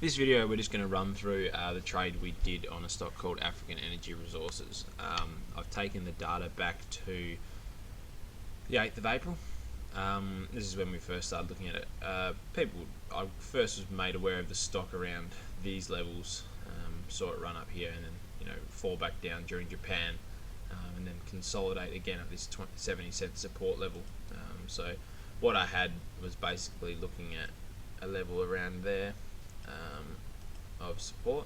This video we're just going to run through the trade we did on a stock called African Energy Resources. I've taken the data back to the 8th of April. This is when we first started looking at it. I first was made aware of the stock around these levels, saw it run up here and then fall back down during Japan, and then consolidate again at this 70-cent support level. So what I had was basically looking at a level around there of support.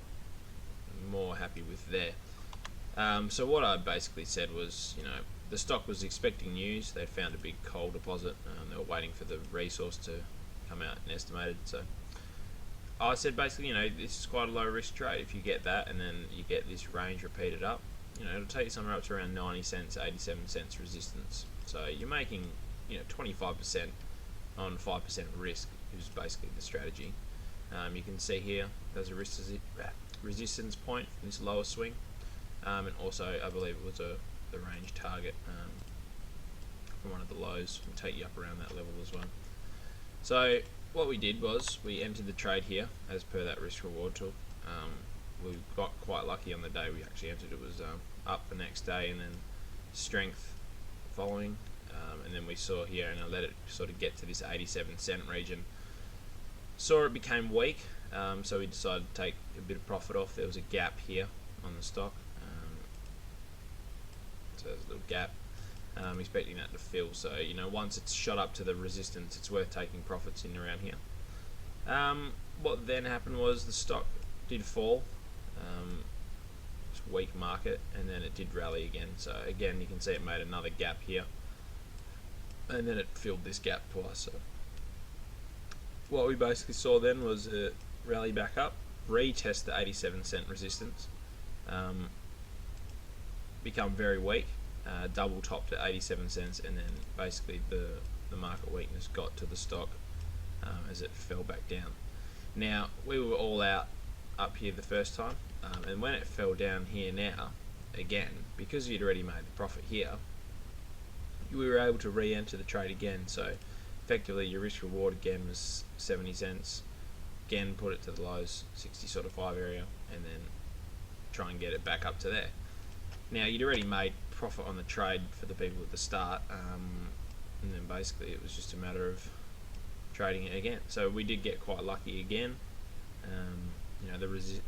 More happy with there. So what I basically said was, the stock was expecting news. They found a big coal deposit. They were waiting for the resource to come out and estimated. So I said basically, this is quite a low risk trade. If you get that and then you get this range repeated up, it'll take you somewhere up to around 90 cents, 87 cents resistance. So you're making, 25% on 5% risk is basically the strategy. You can see here there's a resistance point in this lower swing, and also I believe it was the range target from one of the lows. Will take you up around that level as well. So what we did was we entered the trade here as per that risk reward tool. We got quite lucky on the day we actually entered. It was up the next day and then strength following, and then we saw here, and I let it sort of get to this 87 cent region. Saw it became weak, so we decided to take a bit of profit off. There was a gap here on the stock, so there's a little gap. Expecting that to fill. So once it's shot up to the resistance, it's worth taking profits in around here. What then happened was the stock did fall. It's a weak market, and then it did rally again. So again, you can see it made another gap here, and then it filled this gap twice. So what we basically saw then was a rally back up, retest the 87 cent resistance, become very weak, double topped at 87 cents, and then basically the market weakness got to the stock as it fell back down. Now we were all out up here the first time, and when it fell down here now, again, because you'd already made the profit here, we were able to re-enter the trade again. So effectively your risk reward again was 70 cents, again put it to the lows, 60 sort of 5 area, and then try and get it back up to there. Now you'd already made profit on the trade for the people at the start, and then basically it was just a matter of trading it again. So we did get quite lucky again.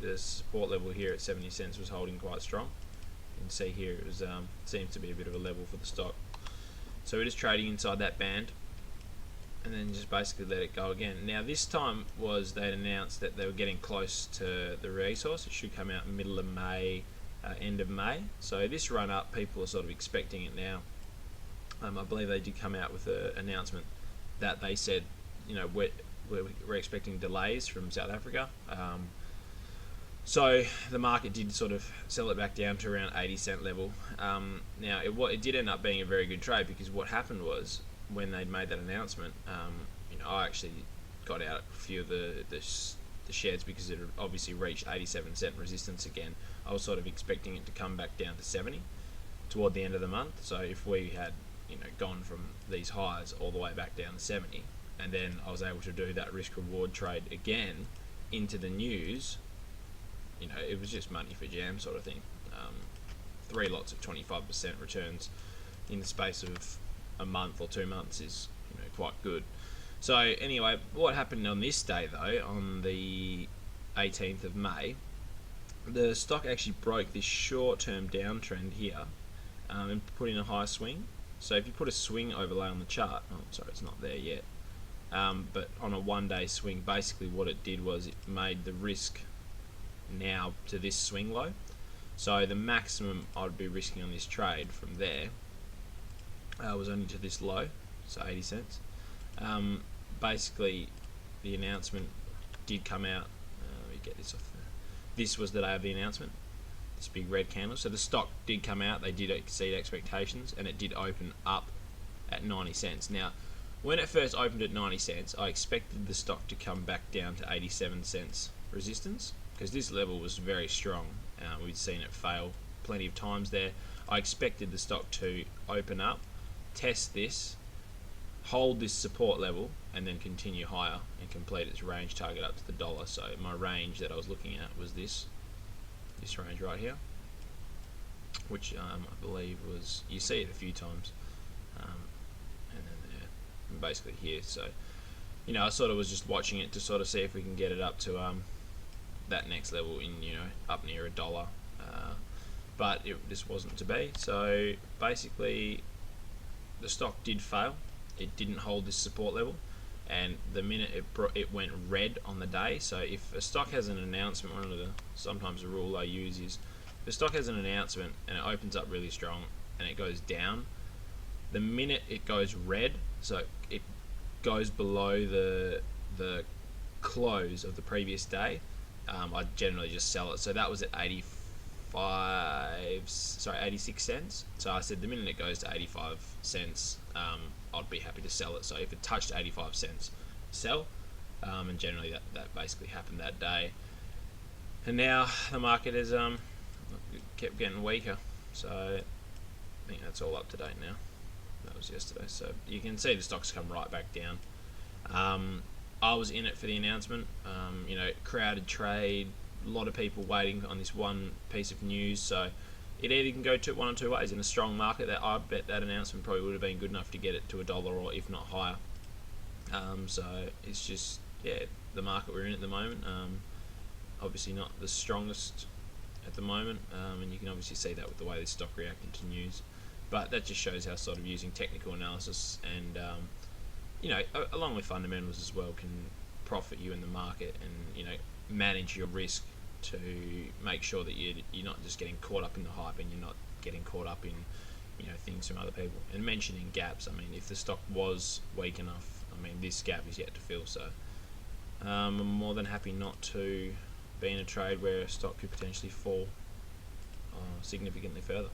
The support level here at 70 cents was holding quite strong. You can see here it was seems to be a bit of a level for the stock. So we're just trading inside that band, and then just basically let it go again. Now this time they'd announced that they were getting close to the resource. It should come out middle of May, end of May. So this run up, people are sort of expecting it now. I believe they did come out with an announcement that they said, we're expecting delays from South Africa. So the market did sort of sell it back down to around 80 cent level. Now it did end up being a very good trade, because what happened was when they'd made that announcement, I actually got out a few of the shares because it had obviously reached 87 cent resistance again. I was sort of expecting it to come back down to 70 toward the end of the month. So if we had gone from these highs all the way back down to 70, and then I was able to do that risk reward trade again into the news, it was just money for jam sort of thing. 3 lots of 25% returns in the space of a month or 2 months is quite good. So anyway, what happened on this day though, on the 18th of May, the stock actually broke this short-term downtrend here, and put in a high swing. So if you put a swing overlay on the chart, sorry, it's not there yet, but on a 1-day swing, basically what it did was it made the risk now to this swing low. So the maximum I'd be risking on this trade from there was only to this low, so 80 cents. Basically the announcement did come out. Let me get this off there. This was the day of the announcement, this big red candle. So the stock did come out, they did exceed expectations, and it did open up at 90 cents. Now when it first opened at 90 cents, I expected the stock to come back down to 87 cents resistance, because this level was very strong. We'd seen it fail plenty of times there. I expected the stock to open up, test this, hold this support level and then continue higher and complete its range target up to the dollar. So my range that I was looking at was this range right here, which I believe was, you see it a few times, and then there, and basically here. So I sort of was just watching it to sort of see if we can get it up to that next level in up near $1, but it just wasn't to be. So basically the stock did fail. It didn't hold this support level, and the minute it went red on the day. So if a stock has an announcement, sometimes the rule I use is, if a stock has an announcement and it opens up really strong and it goes down, the minute it goes red, so it goes below the close of the previous day, I generally just sell it. So that was at 86 cents. So I said the minute it goes to 85 cents, I'd be happy to sell it. So if it touched 85 cents, sell. And generally that basically happened that day. And now the market has kept getting weaker. So I think that's all up to date now. That was yesterday. So you can see the stocks come right back down. I was in it for the announcement. Crowded trade, a lot of people waiting on this one piece of news. So it either can go one or two ways. In a strong market, that I bet that announcement probably would have been good enough to get it to $1 or if not higher. So it's just the market we're in at the moment. Obviously not the strongest at the moment, and you can obviously see that with the way this stock reacted to news. But that just shows how sort of using technical analysis and along with fundamentals as well, can profit you in the market and manage your risk to make sure that you're not just getting caught up in the hype and you're not getting caught up in things from other people. And mentioning gaps, I mean, if the stock was weak enough, I mean, this gap is yet to fill. So I'm more than happy not to be in a trade where a stock could potentially fall significantly further.